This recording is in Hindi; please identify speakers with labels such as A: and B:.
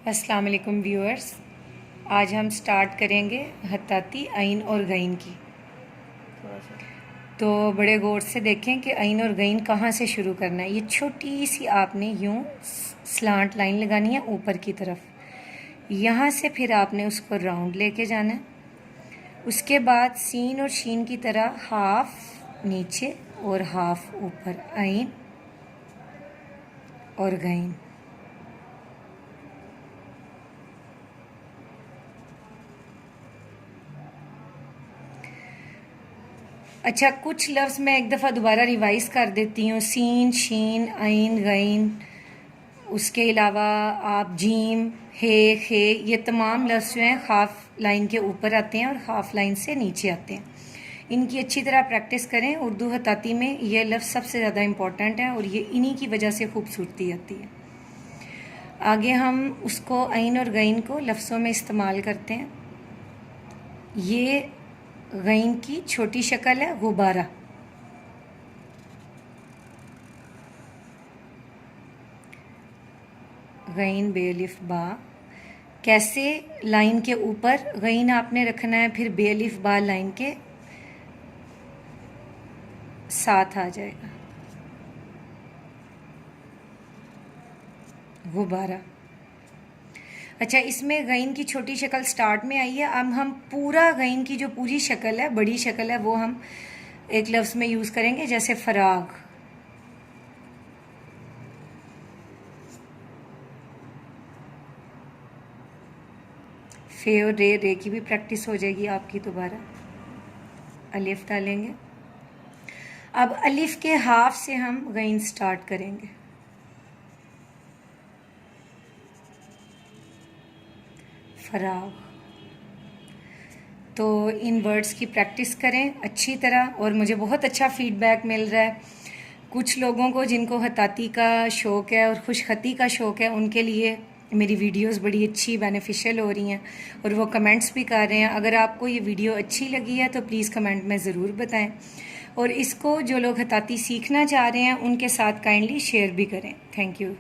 A: अस्सलाम वालेकुम व्यूअर्स। आज हम स्टार्ट करेंगे हत्ताती ऐन और गैन की। तो बड़े गौर से देखें कि ऐन और गैन कहाँ से शुरू करना है। ये छोटी सी आपने यूं स्लांट लाइन लगानी है ऊपर की तरफ, यहाँ से फिर आपने उसको राउंड लेके जाना है। उसके बाद सीन और शीन की तरह हाफ नीचे और हाफ ऊपर, ऐन और गैन। अच्छा, कुछ लफ्ज़ मैं एक दफ़ा दोबारा रिवाइज़ कर देती हूँ। सीन, शीन, ऐन, गैन। उसके अलावा आप जीम, हे, खे, ये तमाम लफ्ज़ जो हैं हाफ लाइन के ऊपर आते हैं और हाफ लाइन से नीचे आते हैं। इनकी अच्छी तरह प्रैक्टिस करें। उर्दू हताती में ये लफ्ज़ सबसे ज़्यादा इम्पॉर्टेंट है और ये इन्हीं की वजह से खूबसूरती आती है। आगे हम उसको ऐन और गैन को लफ्ज़ों में इस्तेमाल करते हैं। ये गैन की छोटी शक्ल है गुब्बारा। गैन बेअलिफ बा। कैसे? लाइन के ऊपर गैन आपने रखना है, फिर बेअलिफ बा लाइन के साथ आ जाएगा। गुब्बारा। अच्छा, इसमें गैन की छोटी शक्ल स्टार्ट में आई है। अब हम पूरा गैन की जो पूरी शक्ल है, बड़ी शक्ल है, वो हम एक लफ्ज़ में यूज़ करेंगे, जैसे फराग। फे और रे की भी प्रैक्टिस हो जाएगी आपकी दोबारा। अलिफ डालेंगे। अब अलिफ के हाफ से हम गैन स्टार्ट करेंगे। फराग। तो इन वर्ड्स की प्रैक्टिस करें अच्छी तरह और मुझे बहुत अच्छा फीडबैक मिल रहा है। कुछ लोगों को जिनको हताती का शौक़ है और खुशखती का शौक़ है, उनके लिए मेरी वीडियोस बड़ी अच्छी बेनिफिशियल हो रही हैं और वो कमेंट्स भी कर रहे हैं। अगर आपको ये वीडियो अच्छी लगी है तो प्लीज़ कमेंट में ज़रूर बताएं और इसको जो लोग हताती सीखना चाह रहे हैं उनके साथ काइंडली शेयर भी करें। Thank you.